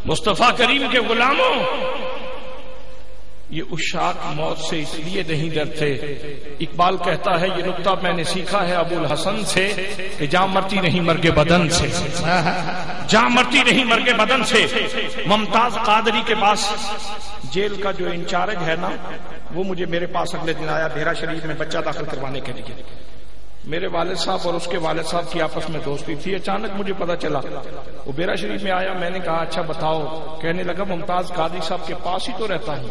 مصطفیٰ کریم کے غلاموں، یہ عشاق موت سے اس لیے نہیں ڈرتے۔ اقبال کہتا ہے یہ نکتہ میں نے سیکھا ہے ابو الحسن سے کہ جاں مرتی نہیں مرگ بدن سے، جاں مرتی نہیں مرگ بدن سے۔ ممتاز قادری کے پاس جیل کا جو انچارج ہے نا، وہ مجھے میرے پاس اگلے دن آیا بھیرا شریف میں بچہ داخل کروانے کے لیے۔ میرے والد صاحب اور اس کے والد صاحب کی آپس میں دوستی تھی، اچانک مجھے پتا چلا وہ بیرا شریف میں آیا۔ میں نے کہا اچھا بتاؤ، کہنے لگا ممتاز قادری صاحب کے پاس ہی تو رہتا ہوں۔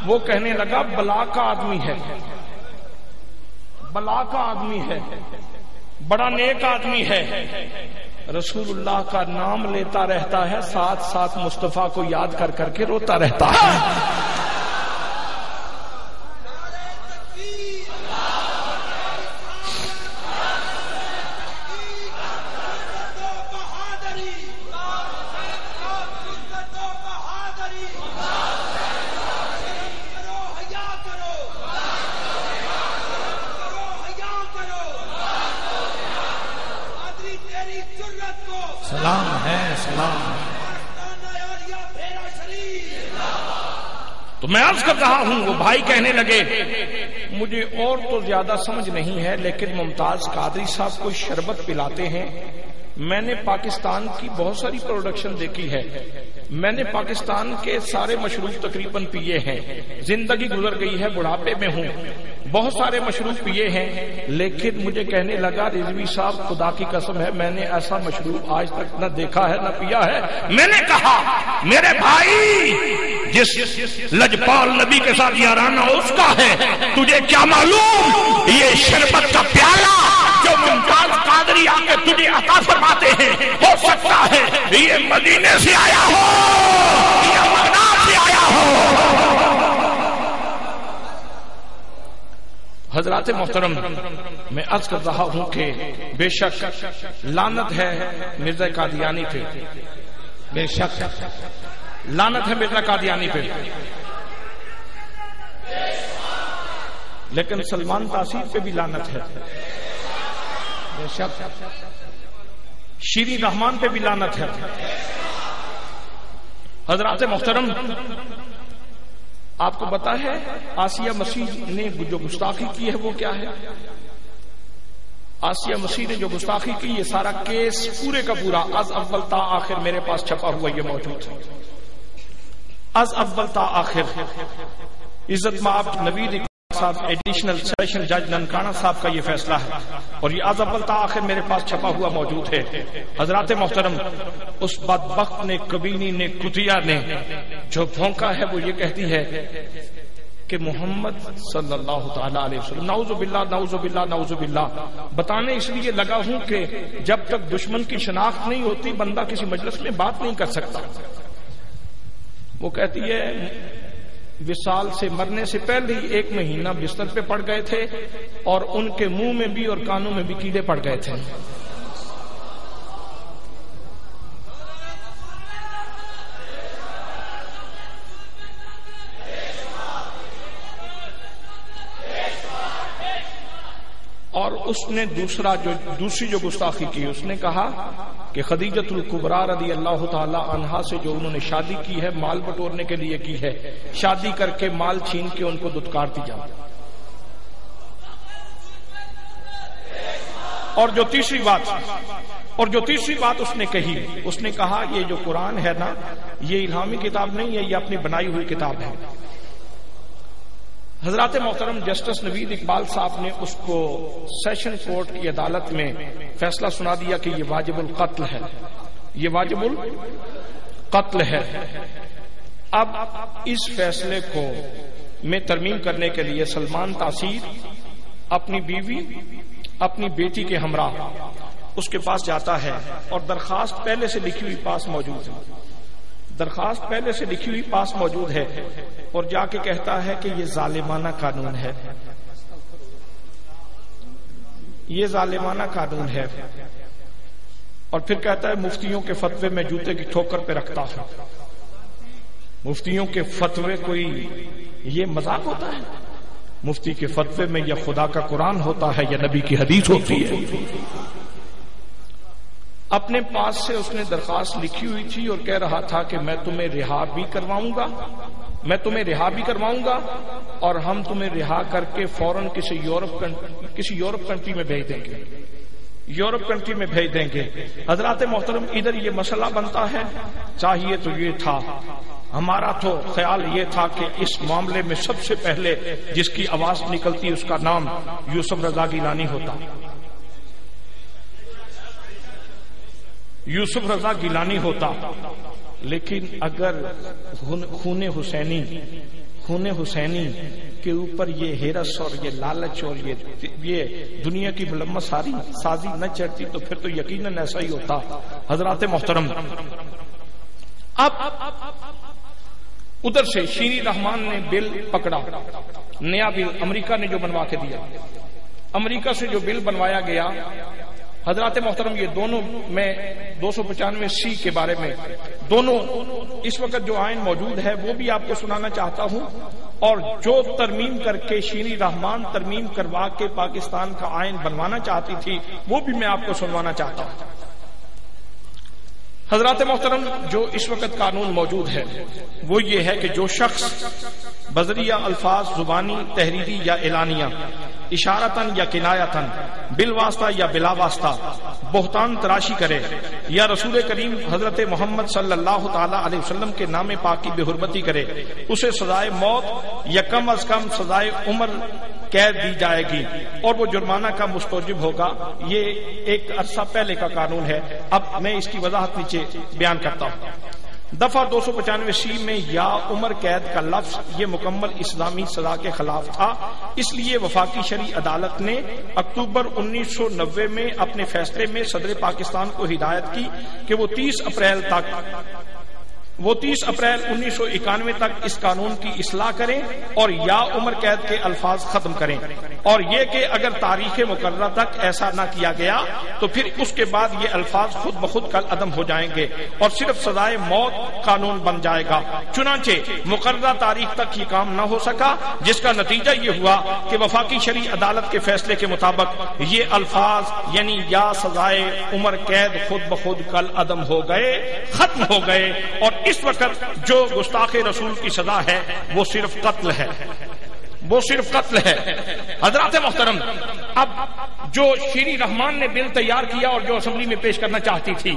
وہ کہنے لگا بلا کا آدمی ہے، بلا کا آدمی ہے، بڑا نیک آدمی ہے، رسول اللہ کا نام لیتا رہتا ہے، ساتھ ساتھ مصطفیٰ کو یاد کر کر کے روتا رہتا ہے۔ سلام ہے، سلام ہے۔ تو میں عرض کر رہا ہوں، وہ بھائی کہنے لگے مجھے اور تو زیادہ سمجھ نہیں ہے، لیکن ممتاز قادری صاحب کو شربت پلاتے ہیں۔ میں نے پاکستان کی بہت ساری پروڈکشن دیکھی ہے، میں نے پاکستان کے سارے مشروب تقریباً پیے ہیں، زندگی گزر گئی ہے، بڑھاپے میں ہوں، بہت سارے مشروب پیے ہیں، لیکن مجھے کہنے لگا رضوی صاحب خدا کی قسم ہے میں نے ایسا مشروب آج تک نہ دیکھا ہے نہ پیا ہے۔ میں نے کہا میرے بھائی جس لجپال نبی کے ساتھ یارانہ اس کا ہے، تجھے کیا معلوم یہ شربت کا پیالہ جو ممتاز قادری آ کے تجھے عطا فرماتے ہیں، ہو سکتا ہے یہ مدینے سے آیا ہو یا مغناط سے آیا ہو۔ حضرات محترم، میں عرض کر رہا ہوں کہ بے شک لعنت ہے مرزا قادیانی پہ، بے شک لعنت ہے مرزا قادیانی پہ، لیکن سلمان تاثیر پہ بھی لعنت ہے، بے شک شیریں رحمان پہ بھی لعنت ہے۔ حضرات محترم، آپ کو پتا ہے آسیہ مسیح نے جو گستاخی کی ہے وہ کیا ہے؟ آسیہ مسیح نے جو گستاخی کی، یہ سارا کیس پورے کا پورا از اول تا آخر میرے پاس چھپا ہوا یہ موجود ہے، از اول تا آخر۔ عزت مآب نوید صاحب ایڈیشنل سیشن جج ننکانہ صاحب کا یہ فیصلہ ہے، اور یہ از اول تا آخر میرے پاس چھپا ہوا موجود ہے۔ حضرات محترم، اس بدبخت نے، کبینی نے، کتیا نے جو بھونکا ہے وہ یہ کہتی ہے کہ محمد صلی اللہ تعالی علیہ وسلم، نعوذ باللہ نعوذ باللہ نعوذ باللہ، بتانے اس لیے لگا ہوں کہ جب تک دشمن کی شناخت نہیں ہوتی بندہ کسی مجلس میں بات نہیں کر سکتا۔ وہ کہتی ہے وصال سے مرنے سے پہلے ہی 1 مہینہ بستر پہ پڑ گئے تھے، اور ان کے منہ میں بھی اور کانوں میں بھی کیڑے پڑ گئے تھے۔ اور اس نے دوسری جو گستاخی کی، اس نے کہا کہ خدیجۃ الکبریٰ رضی اللہ تعالی عنہا سے جو انہوں نے شادی کی ہے مال بٹورنے کے لیے کی ہے، شادی کر کے مال چھین کے ان کو دھتکارتی جا۔ اور جو تیسری بات اس نے کہی، اس نے کہا یہ جو قرآن ہے نا، یہ الہامی کتاب نہیں ہے، یہ اپنی بنائی ہوئی کتاب ہے۔ حضرات محترم، جسٹس نوید اقبال صاحب نے اس کو سیشن کورٹ کی عدالت میں فیصلہ سنا دیا کہ یہ واجب القتل ہے، یہ واجب القتل ہے۔ اب اس فیصلے کو میں ترمیم کرنے کے لیے سلمان تاثیر اپنی بیوی، اپنی بیٹی کے ہمراہ اس کے پاس جاتا ہے، اور درخواست پہلے سے لکھی ہوئی پاس موجود ہے، درخواست پہلے سے لکھی ہوئی پاس موجود ہے، اور جا کے کہتا ہے کہ یہ ظالمانہ قانون ہے، یہ ظالمانہ قانون ہے، اور پھر کہتا ہے مفتیوں کے فتوے میں جوتے کی ٹھوکر پہ رکھتا ہوں۔ مفتیوں کے فتوے کوئی یہ مذاق ہوتا ہے؟ مفتی کے فتوے میں یا خدا کا قرآن ہوتا ہے یا نبی کی حدیث ہوتی ہے؟ اپنے پاس سے اس نے درخواست لکھی ہوئی تھی اور کہہ رہا تھا کہ میں تمہیں رہا بھی کرواؤں گا اور ہم تمہیں رہا کر کے فوراً کسی یورپ کنٹری میں بھیج دیں گے. حضرات محترم ادھر یہ مسئلہ بنتا ہے. چاہیے تو یہ تھا، ہمارا تو خیال یہ تھا کہ اس معاملے میں سب سے پہلے جس کی آواز نکلتی اس کا نام یوسف رضا گیلانی ہوتا. لیکن اگر خون حسینی کے اوپر یہ ہرس اور یہ لالچ اور یہ دنیا کی ملمت سازی نہ چڑھتی تو پھر تو یقیناً ایسا ہی ہوتا. حضرات محترم اب ادھر سے شیری رحمان نے بل پکڑا، نیا بل امریکہ نے جو بنوا کے دیا، امریکہ سے جو بل بنوایا گیا. حضرات محترم یہ دونوں میں 295C کے بارے میں دونوں اس وقت جو آئین موجود ہے وہ بھی آپ کو سنانا چاہتا ہوں، اور جو ترمیم کر کے شیری رحمان ترمیم کروا کے پاکستان کا آئین بنوانا چاہتی تھی وہ بھی میں آپ کو سنوانا چاہتا ہوں. حضرات محترم جو اس وقت قانون موجود ہے وہ یہ ہے کہ جو شخص بذریعہ الفاظ زبانی، تحریری یا اعلانیہ، اشارتاً یا کنایتاً، بالواسطہ یا بلا واسطہ بہتان تراشی کرے یا رسول کریم حضرت محمد صلی اللہ تعالی علیہ وسلم کے نام پاک کی بے حرمتی کرے، اسے سزائے موت یا کم از کم سزائے عمر قید دی جائے گی اور وہ جرمانہ کا مستوجب ہوگا. یہ ایک عرصہ پہلے کا قانون ہے. اب میں اس کی وضاحت نیچے بیان کرتا ہوں. دفعہ 295C میں یا عمر قید کا لفظ یہ مکمل اسلامی سزا کے خلاف تھا. اس لیے وفاقی شرعی عدالت نے اکتوبر 1990 میں اپنے فیصلے میں صدر پاکستان کو ہدایت کی کہ وہ 30 اپریل 1991 تک اس قانون کی اصلاح کریں اور یا عمر قید کے الفاظ ختم کریں، اور یہ کہ اگر تاریخ مقررہ تک ایسا نہ کیا گیا تو پھر اس کے بعد یہ الفاظ خود بخود کل عدم ہو جائیں گے اور صرف سزائے موت قانون بن جائے گا. چنانچہ مقررہ تاریخ تک یہ کام نہ ہو سکا، جس کا نتیجہ یہ ہوا کہ وفاقی شرعی عدالت کے فیصلے کے مطابق یہ الفاظ یعنی یا سزائے عمر قید خود بخود کل عدم ہو گئے، ختم ہو گئے، اور اس وقت جو گستاخ رسول کی سزا ہے وہ صرف قتل ہے. حضرات محترم اب جو شیری رحمان نے بل تیار کیا اور جو اسمبلی میں پیش کرنا چاہتی تھی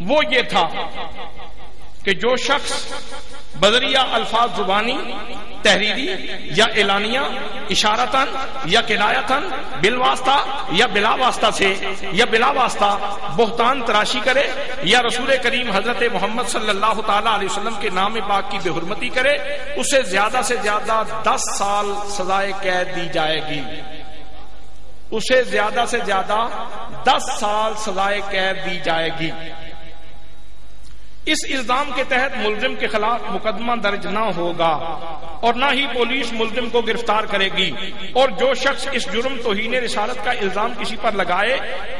وہ یہ تھا کہ جو شخص بذریعہ الفاظ زبانی، تحریری یا اعلانیہ، اشارتاً یا کنایتاً، بالواسطہ یا بلا واسطہ سے یا بلا واسطہ بہتان تراشی کرے یا رسول کریم حضرت محمد صلی اللہ تعالی علیہ وسلم کے نام پاک کی بے حرمتی کرے، اسے زیادہ سے زیادہ 10 سال سزائے قید دی جائے گی. اسے زیادہ سے زیادہ 10 سال سزائے قید دی جائے گی. اس الزام کے تحت ملزم کے خلاف مقدمہ درج نہ ہوگا اور نہ ہی پولیس ملزم کو گرفتار کرے گی، اور جو شخص اس جرم توہین رسالت کا الزام کسی پر لگائے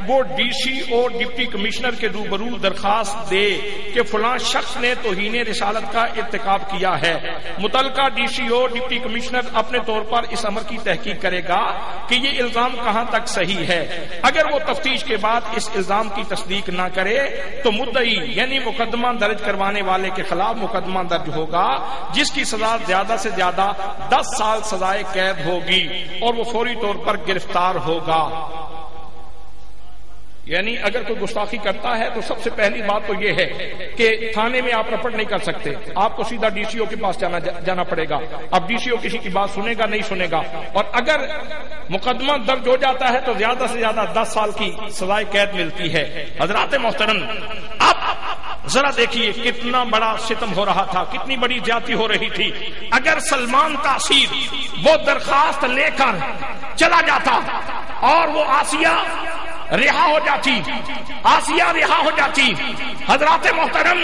وہ ڈی سی اور ڈپٹی کمشنر کے روبرو درخواست دے کہ فلاں شخص نے توہین رسالت کا ارتکاب کیا ہے. متعلقہ ڈی سی اور ڈپٹی کمشنر اپنے طور پر اس امر کی تحقیق کرے گا کہ یہ الزام کہاں تک صحیح ہے. اگر وہ تفتیش کے بعد اس الزام کی تصدیق نہ کرے تو مدعی یعنی مقدمہ درج کروانے والے کے خلاف مقدمہ درج ہوگا جس کی سزا زیادہ سے زیادہ 10 سال سزائے قید ہوگی اور وہ فوری طور پر گرفتار ہوگا. یعنی اگر کوئی گستاخی کرتا ہے تو سب سے پہلی بات تو یہ ہے کہ تھانے میں آپ رپورٹ نہیں کر سکتے، آپ کو سیدھا ڈی سی او کے پاس جانا پڑے گا. اب ڈی سی او کسی کی بات سنے گا نہیں سنے گا، اور اگر مقدمہ درج ہو جاتا ہے تو زیادہ سے زیادہ 10 سال کی سزائے قید ملتی ہے. حضرات محترم اب ذرا دیکھیے کتنا بڑا ستم ہو رہا تھا، کتنی بڑی زیادتی ہو رہی تھی. اگر سلمان تاثیر وہ درخواست لے کر چلا جاتا اور وہ آسیہ رہا ہو جاتی حضرات محترم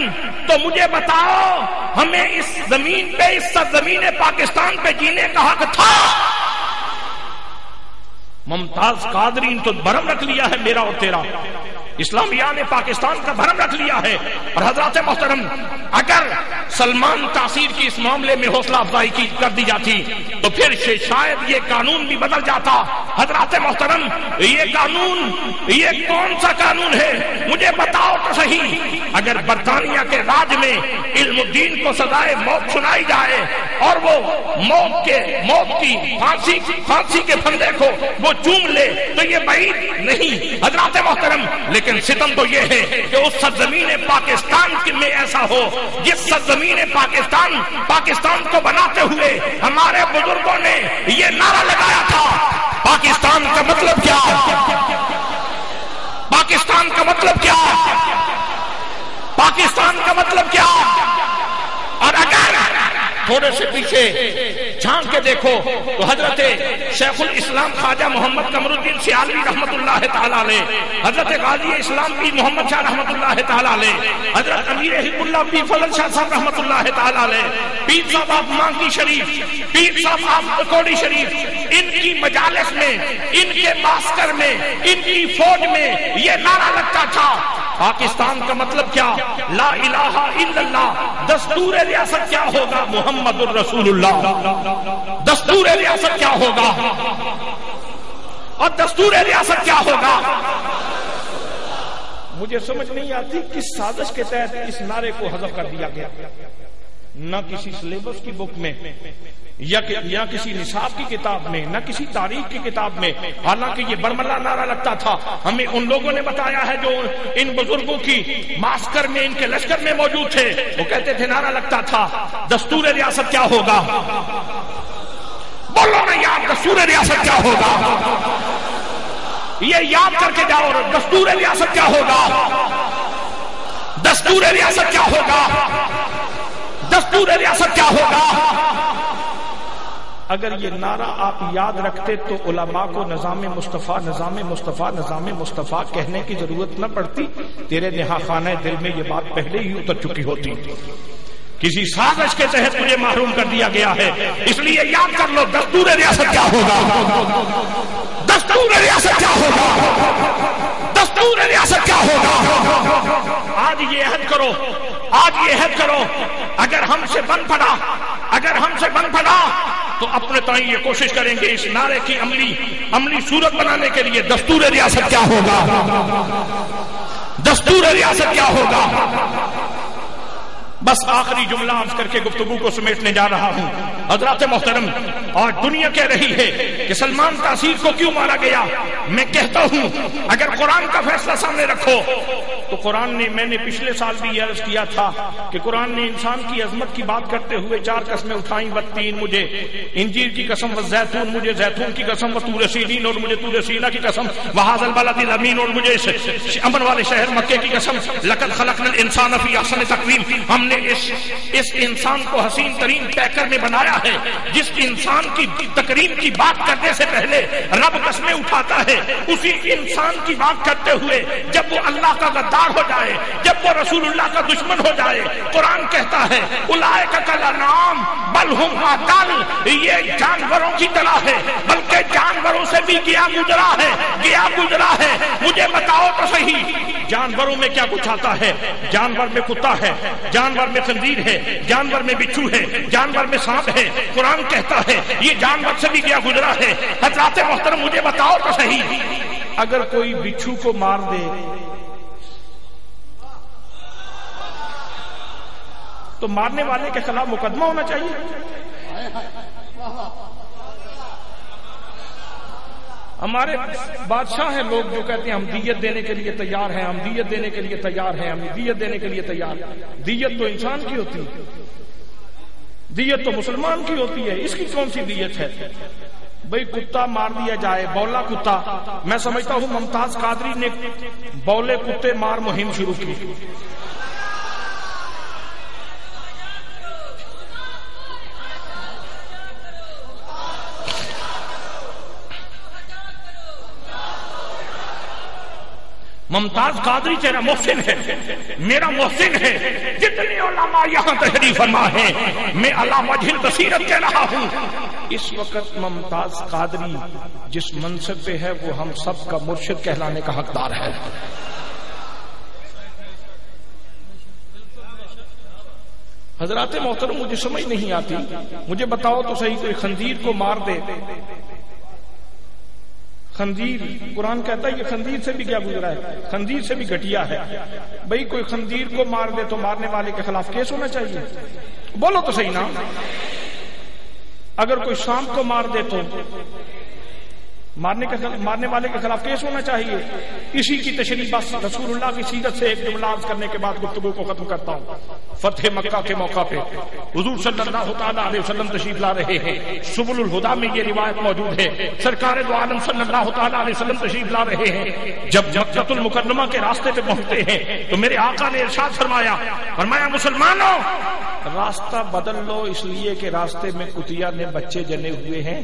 تو مجھے بتاؤ ہمیں اس زمین پہ، اس سرزمین پاکستان پہ جینے کا حق تھا؟ ممتاز قادری نے تو بھرم رکھ لیا ہے میرا اور تیرا، اسلامیہ نے پاکستان کا بھرم رکھ لیا ہے. اور حضرات محترم اگر سلمان تاثیر کی اس معاملے میں حوصلہ افزائی کر دی جاتی تو پھر شاید یہ قانون بھی بدل جاتا. حضرات محترم یہ قانون یہ کون سا قانون ہے مجھے بتاؤ تو صحیح. اگر برطانیہ کے راج میں علم الدین کو سزائے موت سنائی جائے اور وہ موت کی پھانسی کے پھندے کو وہ چوم لے تو یہ بعید نہیں حضرات محترم. لیکن ستم تو یہ ہے کہ اس سرزمین پاکستان میں ایسا ہو جس سرزمین پاکستان کو بناتے ہوئے ہمارے بزرگوں نے یہ نعرہ لگایا تھا پاکستان کا مطلب کیا, پاکستان کا مطلب کیا, پاکستان کا مطلب کیا. اور اگر تھوڑے سے پیچھے جھانک کے دیکھو تو حضرت شیخ الاسلام خواجہ محمد قمر الدین سیالوی رحمت اللہ تعالیٰ علیہ, حضرت غازی اسلام پیر محمد شاہ رحمت اللہ تعالیٰ علیہ, حضرت امیر حزب اللہ پیر فضل شاہ صاحب رحمت اللہ تعالیٰ علیہ, پیر صاحب آپ مانگی شریف, پیر صاحب آپ کوڑی شریف, ان کی مجالس میں, ان کے معسکر میں, ان کی فوج میں یہ نعرہ لگتا تھا پاکستان کا مطلب کیا, لا الہ الا اللہ. دستور ریاست کیا ہوگا, محمد الرسول اللہ. دستور ریاست کیا ہوگا اور دستور ریاست کیا ہوگا. مجھے سمجھ نہیں آتی کس سازش کے تحت اس نعرے کو حذف کر دیا گیا. نہ کسی سلیبس کی بک میں یا کسی نصاب کی کتاب میں, نہ کسی تاریخ کی کتاب میں. حالانکہ یہ برملا نعرہ لگتا تھا. ہمیں ان لوگوں نے بتایا ہے جو ان بزرگوں کی معسکر میں, ان کے لشکر میں موجود تھے, وہ کہتے تھے نعرہ لگتا تھا دستور ریاست کیا ہوگا. بولو نا یار, دستور ریاست کیا ہوگا, یہ یاد کر کے جاؤ. دستور ریاست کیا ہوگا, دستور ریاست کیا ہوگا, دستور ریاست کیا ہوگا. اگر یہ نعرہ آپ یاد رکھتے تو علماء کو نظام مصطفیٰ کہنے کی ضرورت نہ پڑتی. تیرے نہا خانہ دل میں یہ بات پہلے ہی اتر چکی ہوتی. کسی سازش کے تحت مجھے محروم کر دیا گیا ہے, اس لیے یاد کر لو دستور ریاست کیا ہوگا, دستور ریاست کیا ہوگا, دستور ریاست کیا ہوگا. آج یہ عہد کرو, آج یہ عہد کرو, اگر ہم سے بن پڑا تو اپنے تائیں یہ کوشش کریں گے اس نعرے کی عملی صورت بنانے کے لیے. دستور ریاست کیا ہوگا, دستور ریاست کیا ہوگا. بس آخری جملہ عرض کر کے گفتگو کو سمیٹنے جا رہا ہوں. حضرات محترم, اور دنیا کہہ رہی ہے کہ سلمان تاثیر کو کیوں مارا گیا. میں کہتا ہوں اگر قرآن کا فیصلہ سامنے رکھو تو قرآن نے, میں نے پچھلے سال بھی یہ عرض کیا تھا کہ قرآن نے انسان کی عظمت کی بات کرتے ہوئے 4 قسمیں اٹھائیں. والتین مجھے انجیر کی قسم, والزیتون مجھے زیتون کی قسم, وطور سینین اور مجھے طور سینا کی قسم, وہذا البلد الامین اور مجھے امن والے شہر مکے کی قسم. لقد خلقنا الانسان فی احسن تقویم, ہم نے اس انسان کو حسین ترین پیکر میں بنایا ہے. جس انسان کی تکریم کی بات کرنے سے پہلے رب قسمیں اٹھاتا ہے, اسی انسان کی بات کرتے ہوئے جب وہ اللہ کا غدار ہو جائے, جب وہ رسول اللہ کا دشمن ہو جائے, قرآن کہتا ہے اولئک کالانعام بل ہم اضل, یہ جانوروں کی طرح ہے بلکہ جانوروں سے بھی گیا گزرا ہے. مجھے بتاؤ تو صحیح جانوروں میں کیا کچھ آتا ہے. جانور میں کتا ہے, جانور میں خنزیر ہے, جانور میں بچھو ہے, جانور میں سانپ ہے. قرآن کہتا ہے یہ جانور سے بھی گیا گزرا ہے. حضرات محترم مجھے بتاؤ تو صحیح, اگر کوئی بچھو کو مار دے تو مارنے والے کے خلاف مقدمہ ہونا چاہیے. ہمارے بادشاہ ہیں لوگ جو کہتے ہیں ہم دیت دینے کے لیے تیار ہیں, ہم دیت دینے کے لیے تیار ہیں, ہم دیت دینے کے لیے تیار. دیت تو انسان کی ہوتی ہے, دیت تو مسلمان کی ہوتی ہے, اس کی کون سی دیت ہے. بھئی کتا مار دیا جائے, بولا کتا. میں سمجھتا ہوں ممتاز قادری نے بولے کتے مار مہم شروع کی. ممتاز قادری تیرا محسن ہے, میرا محسن ہے. جتنے علماء یہاں تحریر فرما ہیں میں علی وجہ البصیرت کہہ رہا ہوں. اس وقت ممتاز قادری جس منصب پہ ہے وہ ہم سب کا مرشد کہلانے کا حقدار ہے. حضرات محترم مجھے سمجھ نہیں آتی, مجھے بتاؤ تو صحیح کوئی خنزیر کو مار دے خنزیر، قرآن کہتا ہے یہ خنزیر سے بھی کیا گزرا ہے، خنزیر سے بھی گھٹیا ہے. بھئی کوئی خنزیر کو مار دے تو مارنے والے کے خلاف کیس ہونا چاہیے؟ بولو تو صحیح نا. اگر کوئی سانپ کو مار دے تو مارنے والے کے خلاف کیس ہونا چاہیے. اسی کی تشریح بس رسول اللہ کی سیرت سے ایک جملہ عرض کرنے کے بعد گفتگو کو ختم کرتا ہوں. فتح مکہ کے موقع پہ حضور صلی اللہ تعالی علیہ وسلم تشریف لا رہے ہیں. سبل الہدا میں یہ روایت موجود ہے. سرکار دو عالم صلی اللہ تعالی علیہ وسلم تشریف لا رہے ہیں. جب مکہ المکرمہ کے راستے پہ پہنچتے ہیں تو میرے آقا نے ارشاد فرمایا مسلمانوں راستہ بدل لو، اس لیے کہ راستے میں کتیا نے بچے جنے ہوئے ہیں.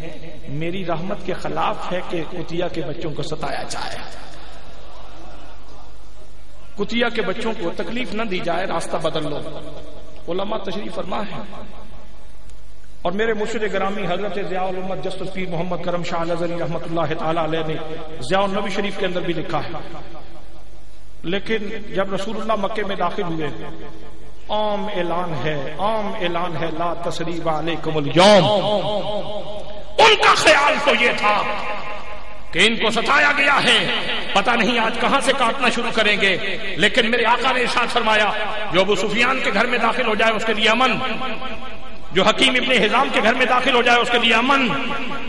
میری رحمت کے خلاف ہے کہ کتیا کے بچوں کو ستایا جائے، کتیا کے بچوں کو تکلیف نہ دی جائے، راستہ بدل لو. علماء تشریف فرما ہے. اور میرے مرشد گرامی حضرت ضیاء الامت جسد پیر محمد کرم شاہ الازہری رحمۃ اللہ تعالی علیہ نے ضیاء النبی شریف کے اندر بھی لکھا ہے. لیکن جب رسول اللہ مکے میں داخل ہوئے، عام اعلان ہے لا تثریب علیکم اليوم. ان کا خیال تو یہ تھا کہ ان کو ستایا گیا ہے، پتہ نہیں آج کہاں سے کاٹنا شروع کریں گے. لیکن میرے آقا نے ارشاد فرمایا جو ابو سفیان کے گھر میں داخل ہو جائے اس کے لیے امن، جو حکیم ابن حزام کے گھر میں داخل ہو جائے اس کے لیے امن،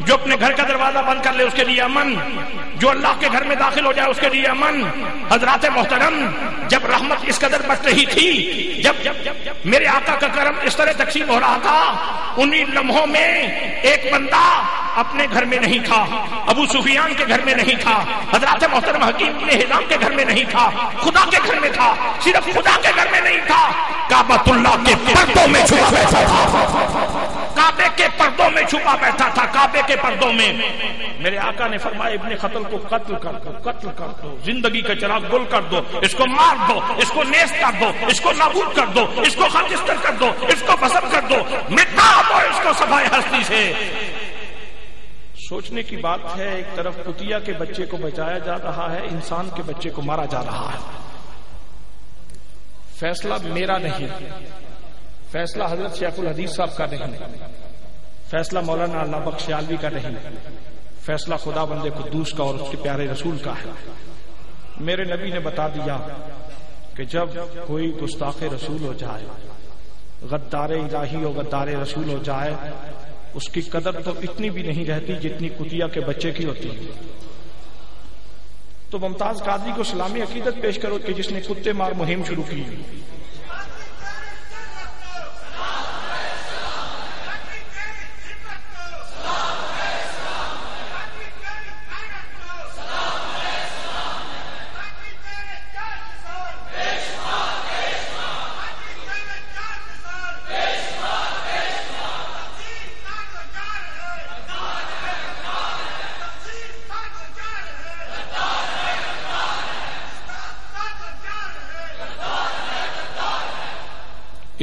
جو اپنے گھر کا دروازہ بند کر لے اس کے لیے امن، جو اللہ کے گھر میں داخل ہو جائے اس کے لیے امن. حضرات محترم، جب رحمت اس قدر بڑھ رہی تھی، جب میرے آقا کا کرم اس طرح تقسیم ہو رہا تھا، انہی لمحوں میں ایک بندہ اپنے گھر میں نہیں تھا، ابو سفیان کے گھر میں نہیں تھا، حضرات محترم حکیم ابن حزام کے گھر میں نہیں تھا، خدا کے گھر میں تھا. صرف خدا کے گھر میں نہیں تھا، کعبۃ اللہ کے پردوں میں چھپا بیٹھا تھا، کعبے کے پردوں میں چھپا بیٹھا تھا، کعبے کے پردوں میں. میرے آقا نے فرمایا ابن قتل کو قتل کر دو، زندگی کا چراغ گل کر دو، اس کو مار دو، اس کو نیست کر دو، اس کو نابود کر دو، اس کو خاکستر کر دو، اس کو بسم کر دو، مٹا دو اس کو صفائے ہستی سے. سوچنے کی بات ہے، ایک طرف کتیا کے بچے کو بچایا جا رہا ہے، انسان کے بچے کو مارا جا رہا ہے. فیصلہ میرا نہیں، فیصلہ حضرت شیخ الحدیث صاحب کا نہیں، فیصلہ مولانا اللہ بخش سیالوی کا نہیں، فیصلہ خدا بندے قدوس کا اور اس کے پیارے رسول کا ہے. میرے نبی نے بتا دیا کہ جب کوئی گستاخ رسول ہو جائے، غدار الہی اور غدار رسول ہو جائے، اس کی قدر تو اتنی بھی نہیں رہتی جتنی کتیا کے بچے کی ہوتی ہے. تو ممتاز قادری کو اسلامی عقیدت پیش کرو کہ جس نے کتے مار مہم شروع کی.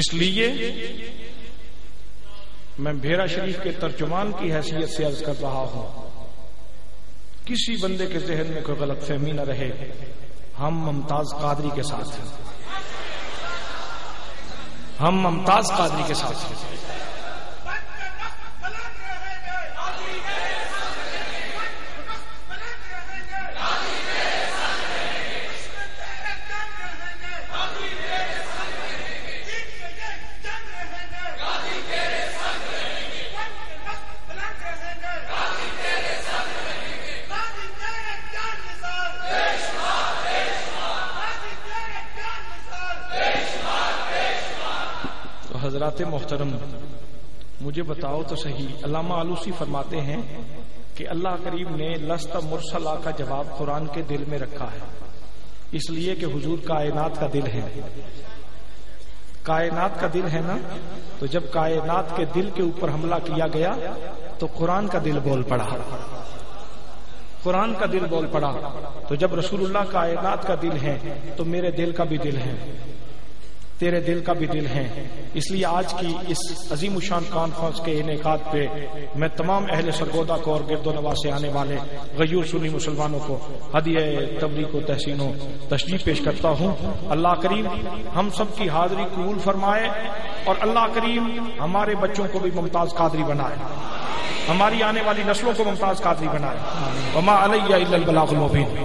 اس لیے میں بھیرا شریف کے ترجمان کی حیثیت سے عرض کر رہا ہوں، کسی بندے کے ذہن میں کوئی غلط فہمی نہ رہے، ہم ممتاز قادری کے ساتھ ہیں، ہم ممتاز قادری کے ساتھ ہیں. حضرات محترم، مجھے بتاؤ تو صحیح، علامہ آلوسی فرماتے ہیں کہ اللہ کریم نے لست مرسلہ کا جواب قرآن کے دل میں رکھا ہے، اس لیے کہ حضور کائنات کا دل ہے. کائنات کا دل ہے نا، تو جب کائنات کے دل کے اوپر حملہ کیا گیا تو قرآن کا دل بول پڑا، قرآن کا دل بول پڑا. تو جب رسول اللہ کائنات کا دل ہے تو میرے دل کا بھی دل ہے، تیرے دل کا بھی دل ہے. اس لیے آج کی اس عظیم الشان کانفرنس کے انعقاد پہ میں تمام اہل سرگودا کو اور گرد و نواح سے آنے والے غیور سنی مسلمانوں کو ہدیہ تبریک و تحسین و تشریف پیش کرتا ہوں. اللہ کریم ہم سب کی حاضری قبول فرمائے اور اللہ کریم ہمارے بچوں کو بھی ممتاز قادری بنائے. ہماری آنے والی نسلوں کو ممتاز قادری بنائے. وما علیہ الا البلاغ المبین.